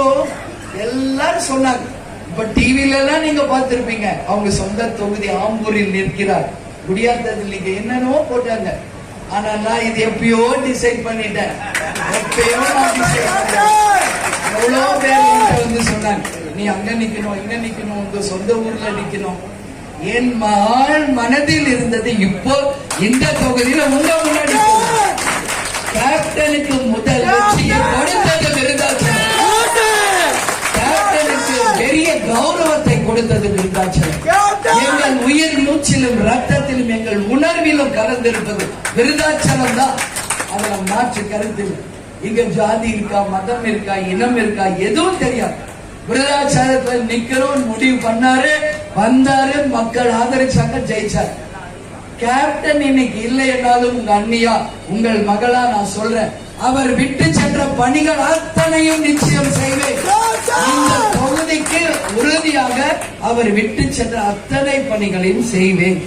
அப்போ எல்லாரும் சொன்னாங்க. இப்ப டிவில எல்லாம் நீங்க பார்த்திருப்பீங்க, அவங்க சொந்த தொகுதி ஆம்பூரில் நிற்கிறார். குடியாத்தத்தில் நீங்க என்னன்னோ போட்டாங்க. ஆனா நான் இது எப்பயோ டிசைட் பண்ணிட்டேன். எப்பயோ நான் டிசைட் பண்ணிட்டேன். எவ்வளவு பேர் வந்து சொன்னாங்க, நீ அங்க நிக்கணும், இங்க நிக்கணும், உங்க சொந்த ஊர்ல நிக்கணும். என் மனதில் இருந்தது இப்போ இந்த தொகுதியில உங்க முன்னாடி கேப்டனுக்கு முதல் வெற்றியை கொடுத்தது விருதாச்சலம். கேப்டனுக்கு பெரிய கௌரவத்தை கொடுத்தது விருதாச்சலம். எங்கள் உயிர் மூச்சிலும் ரத்தத்திலும் எங்கள் உணர்விலும் கலந்திருப்பது விருதாச்சலம் தான். அதுல மாற்று கருத்தில் இங்க ஜாதி இருக்கா, மதம் இருக்கா, இனம் இருக்கா, எதுவும் தெரியாது. விருதாச்சலத்தில் நிக்கிறோம் முடிவு பண்ணாரு, வந்தாரு, மக்கள் ஆதரிச்சாங்க, ஜெயிச்சாரு. கேப்டன் இன்னைக்கு இல்லை என்றாலும் உங்க அண்ணியா, உங்கள் மகளா நான் சொல்றேன், அவர் விட்டு சென்ற பணிகள் அத்தனையும் நிச்சயம் செய்வேன். இந்த தொகுதிக்கு உறுதியாக அவர் விட்டு சென்ற அத்தனை பணிகளையும் செய்வேன்.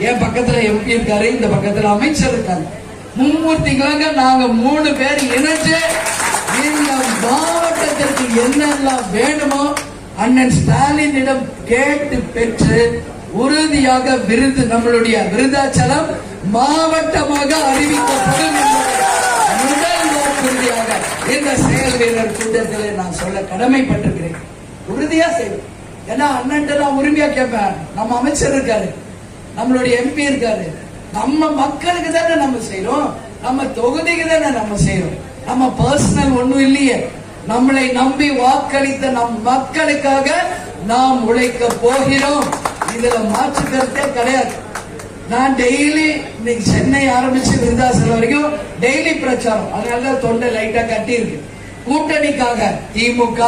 என் பக்கத்துல எம்பி இருக்காரு, இந்த பக்கத்துல அமைச்சர் இருக்காங்க. மும்மூர்த்திகளாக நாங்க 3 பேர் இணைஞ்சு இந்த மாவட்டத்திற்கு என்னெல்லாம் வேணுமோ அண்ணன் ஸ்டாலினிடம் கேட்டு பெற்று உறுதியாக விருது நம்மளுடைய விருதாச்சலம் மாவட்டமாக அறிவிக்கப்படும் முதல் உறுதியாக இந்த செயல் வீரர் கூட்டத்தில் நான் சொல்ல கடமைப்பட்டிருக்கிறேன். உறுதியா செய்வேன். ஏன்னா அண்ணன் நான் உரிமையா கேட்பேன். நம்ம அமைச்சர் இருக்காரு, நம்மளுடைய எம்பி இருக்காரு, நம்ம மக்களுக்கு தானே நம்ம செய்யறோம், நம்ம தொகுதிக்கு தானே நம்ம செய்யறோம். நம்ம பர்சனல் ஒண்ணும் இல்லையே. நம்மளை நம்பி வாக்களித்த நம் மக்களுக்காக நாம் உழைக்க போகிறோம். இதுல மாற்று கருத்தே கிடையாது. நான் டெய்லி இன்னைக்கு சென்னை ஆரம்பிச்சு விருதாச்சலம் வரைக்கும் டெய்லி பிரச்சாரம். அதனாலதான் தொண்டை லைட்டா கட்டி இருக்கு. கூட்டணிக்காக திமுக,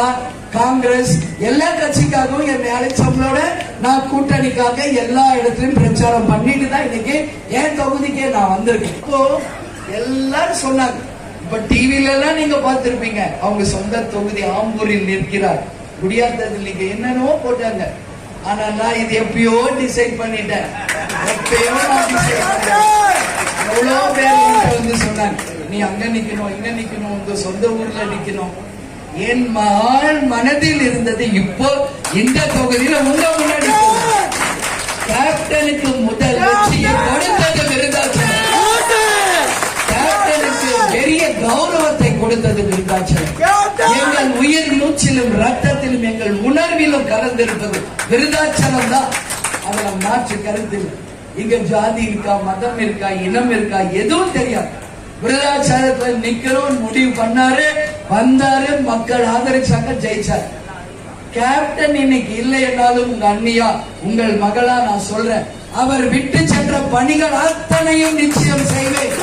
காங்கிரஸ் எல்லா கட்சிக்காகவும் என்னை அழைச்சவங்களோட நான் கூட்டணிக்காக எல்லா இடத்துலயும் பிரச்சாரம் பண்ணிட்டு தான் இன்னைக்கு என் தொகுதிக்கே நான் வந்திருக்கேன். இப்போ எல்லாரும் சொன்னாங்க. இப்ப டிவில எல்லாம் நீங்க பார்த்திருப்பீங்க, அவங்க சொந்த தொகுதி ஆம்பூரில் நிற்கிறார். குடியாத்தத்தில் நீங்க என்னன்னோ போட்டாங்க. ஆனா நான் இது எப்பயோ டிசைட் பண்ணிட்டேன். எப்பயோ நான் டிசைட் பண்ணிட்டேன். எவ்வளவு பேர் வந்து சொன்னாங்க, நீ அங்க நிக்கணும், இங்க நிக்கணும், உங்க சொந்த ஊர்ல நிக்கணும். என் மனதில் இருந்தது இப்போ இந்த தொகுதியில உங்க முன்னாடி கேப்டனுக்கு முதல் வெற்றியை கொடுத்தது விருதாச்சலம். கேப்டனுக்கு பெரிய கௌரவத்தை கொடுத்தது விருதாச்சலம். எங்கள் உயிர் மூச்சிலும் ரத்தத்திலும் எங்கள் உணர்விலும் கலந்திருப்பது விருதாச்சலம் தான். அதுல மாற்று கருத்தில் இங்க ஜாதி இருக்கா, மதம் இருக்கா, இனம் இருக்கா, எதுவும் தெரியாது. விருதாச்சலத்தில் நிக்கிறோம் முடிவு பண்ணாரு, வந்தாரு, மக்கள் ஆதரிச்சாங்க, ஜெயிச்சாரு. கேப்டன் இன்னைக்கு இல்லை என்றாலும் உங்க அண்ணியா, உங்கள் மகளா நான் சொல்றேன், அவர் விட்டு சென்ற பணிகள் அத்தனையும் நிச்சயம் செய்வேன்.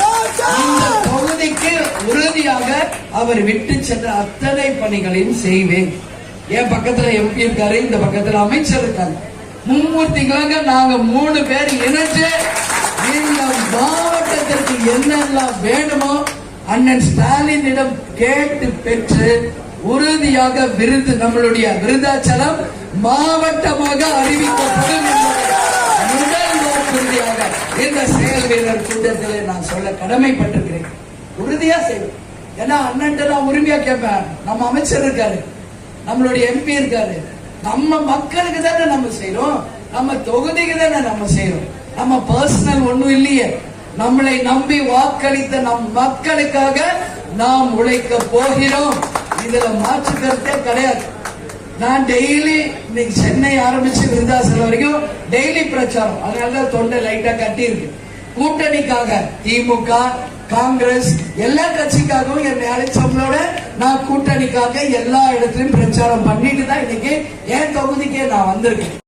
இந்த தொகுதிக்கு உறுதியாக அவர் விட்டு சென்ற அத்தனை பணிகளையும் செய்வேன். என் பக்கத்துல எம்பி இருக்காரு, இந்த பக்கத்துல அமைச்சர் இருக்காங்க. மும்மூர்த்திகளாக நாங்க 3 பேர் இணைஞ்சு இந்த மாவட்டத்திற்கு என்னெல்லாம் வேணுமோ அண்ணன் ஸ்டாலினிடம் கேட்டு பெற்று உறுதியாக விருது நம்மளுடைய விருதாச்சலம் மாவட்டமாக அறிவிக்கப்படும் முதல் உறுதியாக இந்த செயல் வீரர் கூட்டத்தில் நான் சொல்ல கடமைப்பட்டிருக்கிறேன். உறுதியா செய்வேன். ஏன்னா அண்ணன் நான் உரிமையா கேட்பேன். நம்ம அமைச்சர் இருக்காரு, நம்மளுடைய எம்பி இருக்காரு, நம்ம மக்களுக்கு தானே நம்ம செய்யறோம், நம்ம தொகுதிக்கு தானே நம்ம செய்யறோம். நம்ம பர்சனல் ஒண்ணும் இல்லையே. நம்மளை நம்பி வாக்களித்த நம் மக்களுக்காக நாம் உழைக்க போகிறோம். இதுல மாற்று கருத்தே கிடையாது. நான் டெய்லி இன்னைக்கு சென்னை ஆரம்பிச்சு விருதாச்சலம் வரைக்கும் டெய்லி பிரச்சாரம். அதனாலதான் தொண்டை லைட்டா கட்டி இருக்கு. கூட்டணிக்காக திமுக, காங்கிரஸ் எல்லா கட்சிக்காகவும் என்னை அழைச்சவங்களோட நான் கூட்டணிக்காக எல்லா இடத்துலயும் பிரச்சாரம் பண்ணிட்டு தான் இன்னைக்கு என் தொகுதிக்கே நான் வந்திருக்கேன்.